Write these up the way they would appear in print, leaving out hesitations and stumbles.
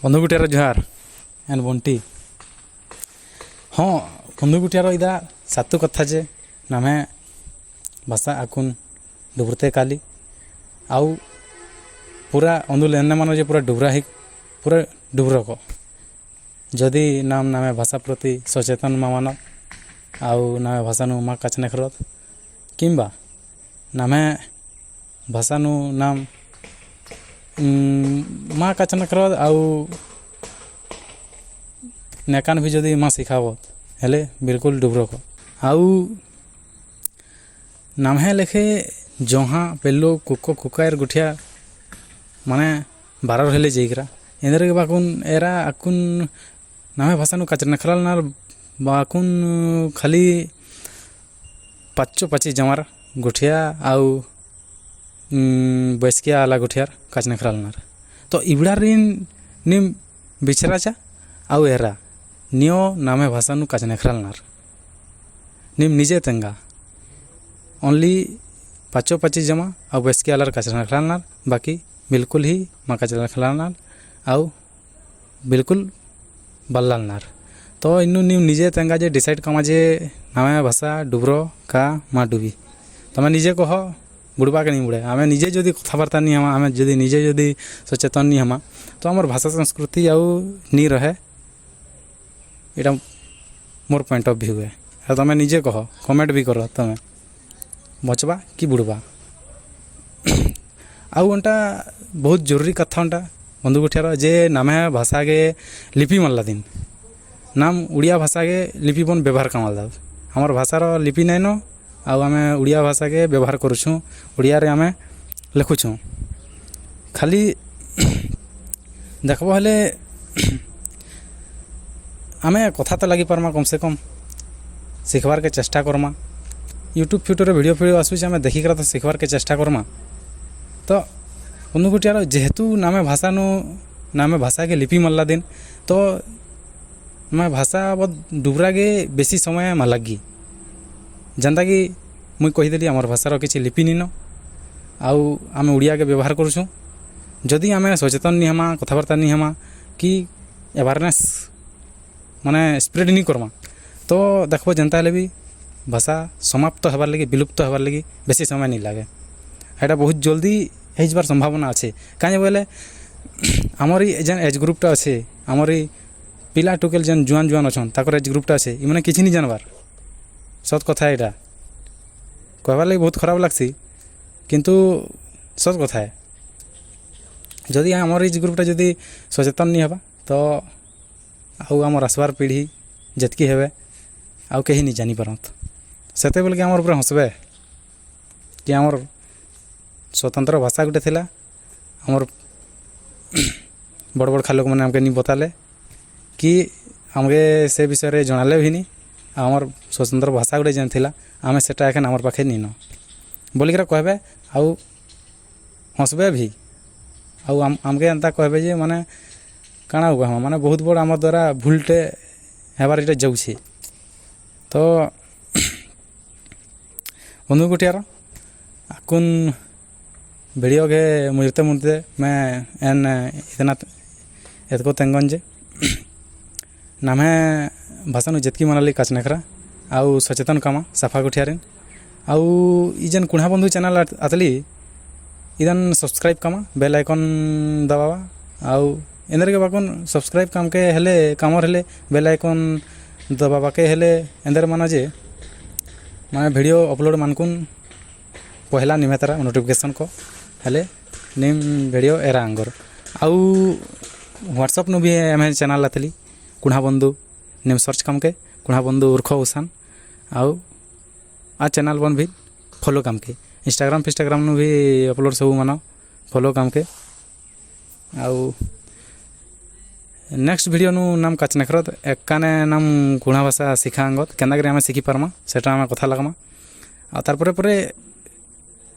ବନ୍ଧୁଗୁଟିଆର ଜୁହାର ଏଣ୍ଡ ବଣ୍ଟି। ହଁ ବନ୍ଧୁଗୁଟିଆର ଇଦା ସାତୁ କଥା ଯେ ନାମେ ଭାଷା ଆକୁନ୍ ଡୁବ୍ରତେ କାଲି ଆଉ ପୁରା ଅନ୍ଧୁଲ ଏନେ ମାନ ଯେ ପୁରା ଡୁବ୍ରା ହେଇ ପୁରା ଡୁବ୍ରକ ଯଦି ନାମେ ଭାଷା ପ୍ରତି ସଚେତନ ମାନ ଆଉ ନାମେ ଭାଷାନୁ ମା କାଚନେ ଖରତ କିମ୍ବା ନାମେ ଭାଷାନୁ ନାମ ମା କାଚନେ ଖରତ ଆଉ ନେକାନ ବି ଯଦି ମା ଶିଖାବ ହେଲେ ବିଲକୁଲ ଡୁବ୍ରକ ଆଉ ନାମେ ଲେଖେ ଜହା ପେଲୋ କୁକ କୁକାଏର ଗୁଠିଆ ମାନେ ବାରର ହେଲେ ଯାଇକରା ଏନ୍ଦରେ ବାକୁନ ଏରା ଆକୁନ ନାମେ ଭାଷାନୁ କାଚନେ ଖରାଲ ନା ବାକୁନ ଖାଲି ପାଚି ଜମାର ଗୁଠିଆ ଆଉ ବୈସ୍କିଆ ଆଲା ଗୁଠିଆର କାଚନେ ଖରାଲନାର ତ ଇବଡ଼ାର ନିମ୍ ବିଛରାଚା ଆଉ ଏରା ନିଓ ନାମେ ଭାଷାନୁ କାଚନେ ଖରାଲନାର ନିମ୍ ନିଜେ ତେଙ୍ଗା ଓନ୍ଲି ପାଚି ଜମା ଆଉ ବୈସ୍କିଆ ଆଲାର କାଚନେ ଖରାଲନାର ବାକି बिल्कुल ही माँ का खिलानार आउ बिल्कुल बल्लालनार तो इन्नू नी निजे तेंगा जे डिसाइड कमा जे नामे भाषा डुब्रो का माँ डुबी तमें निजे कह बुड़बा के नहीं बुड़े आम निजे जदि कथबार्ता नहीं हमा आम जदि निजे जदि सचेतन नहीं हमा तो आमर भाषा संस्कृति आउ नी रहे इटा मोर पॉइंट ऑफ व्यू है तमें निजे कह कमेंट भी कर तमें बचबा कि बुड़बा आउ अंटा बहुत जरूरी कथा अंटा बंधुगुठियार जे नामे भाषा के लिपि मानला दिन नाम उड़िया भाषा के लिपि बन व्यवहार कमाल दाव हमार भाषार लिपि नाइन आउ आमे उड़िया भाषा के व्यवहार करुछुँ उड़िया रे आमे लिखुछुँ खाली देखबो हेले आमे कथा तो लगी पारमा कम से कम सीखबार के चेष्टा करमा यूट्यूब फ्यूट्यूब वीडियो आसूचे आमे देखिकर तो सीखबार के चेष्टा करमा तो बंधुगुटियार जेहेतु नामे भाषा के लिपि मानला दिन तो मैं भाषा बहुत डुबरा के बेसी समय मालगी जनता कि मुई कहीदेली आमर भाषार किसी लिपि नीन आउ आम उड़िया के व्यवहार करुछुँ जदि आम सचेतन नहीं हमा कथबार्ता नहीं हमा कि अवेयरनेस माने स्प्रेड नहीं करमा तो देखो जनता हेले भी भाषा समाप्त होबार लगी विलुप्त होबार लगी बेसी समय नहीं लगे एटा बहुत जल्दी होइबार संभावना अच्छे कहीं बोले आमर जेन एज ग्रुपटा अच्छे आमर पिला टुकेल जेन जुआन अच्छन ताकर एज ग्रुपटा अच्छे इमने किसी नहीं जानबार सत कथा यहाँ कहबार लगी बहुत खराब लगसी किंतु सत कथा है जदि आमर एज ग्रुपटा जदि सचेतन नहीं हवा तो आउ आमर आसबार पीढ़ी जेतकी हेबे आउ कहीं नहीं जानी पारत सेते बेल के आमर पूरा हंसबे कि आमर स्वतंत्र भाषा गोटे थिला आमर बड़ बड़ खालोक मैंने आमके नहीं बताले कि आमके से विषय रे जनाले भी नहीं आमर स्वतंत्र भाषा गोटे जेन थिला आमे सेटा एखन आमर पाखे नहीं न बोलिकर कहबे आउ हंसबे भी आउ आमके एंता कहबे जे माने काଣା कहमा माने बहुत बड़ आमर द्वारा भूलटे हेबार इटा जाउछे तो बंधुगुटियार आकुन वीडियो के मुझते मैं एन इतना एतको तेंगन जे नामे भाषा जितकी मानली काचनेखरा आउ सचेतन कामा सफा गुठियारे आउ इजन कुणा बंधु चैनल आतली इदन सब्सक्राइब कामा बेल आइकन दबावा आउ एंदर के बाकन सब्सक्राइब काम के हेले कामर हेले बेल आइकन दबावा के हेले एंदर माना जे माने वीडियो अपलोड मानकुन पहला निमेतरा नोटिफिकेशन को हेले निम वीडियो एरा अंगर आउ व्हाट्सअप नु भी एम चैनल लातली कुणा बंधु निम सर्च काम के कुणा बंधु उर्ख उसान आउ आ चैनल बन भी फॉलो काम के इंस्टाग्राम नु भी अपलोड सब मानो फॉलो काम के आउ नेक्स्ट वीडियो नु नाम काचनेखरत एकाने नाम कुणा भाषा शिखा अंगत केनागरे आम शिखी पारमा सेटा आम कथा लगमा आ तार परे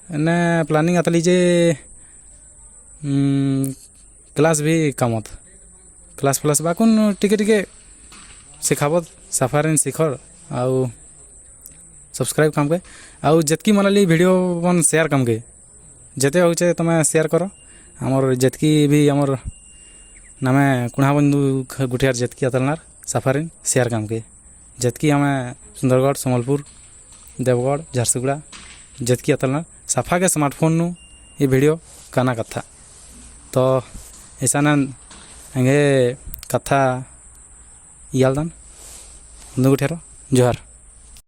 ने प्लानिंग आतली जे क्लास भी कामत क्लास प्लस बाकुन टिके सिखाबत साफारिन शिखर आउ सब्सक्राइब काम के आउ जेतकी मानली वीडियो बन शेयर काम के जेते होचे तमे शेयर करो आमर जेतकी भी आमर नमे कुणा बंधु गुटियार जेतकी अतलनार सफारिन शेयर काम के जेतकी हमें सुंदरगढ़ सम्बलपुर देवगढ़ झारसुगुड़ा जेतकी अतलनार सफा के स्मार्टफोन नु ये वीडियो काना कथा तो ऐसा ना हंगे कथा यालदान बंधु गुटियारो जोहार।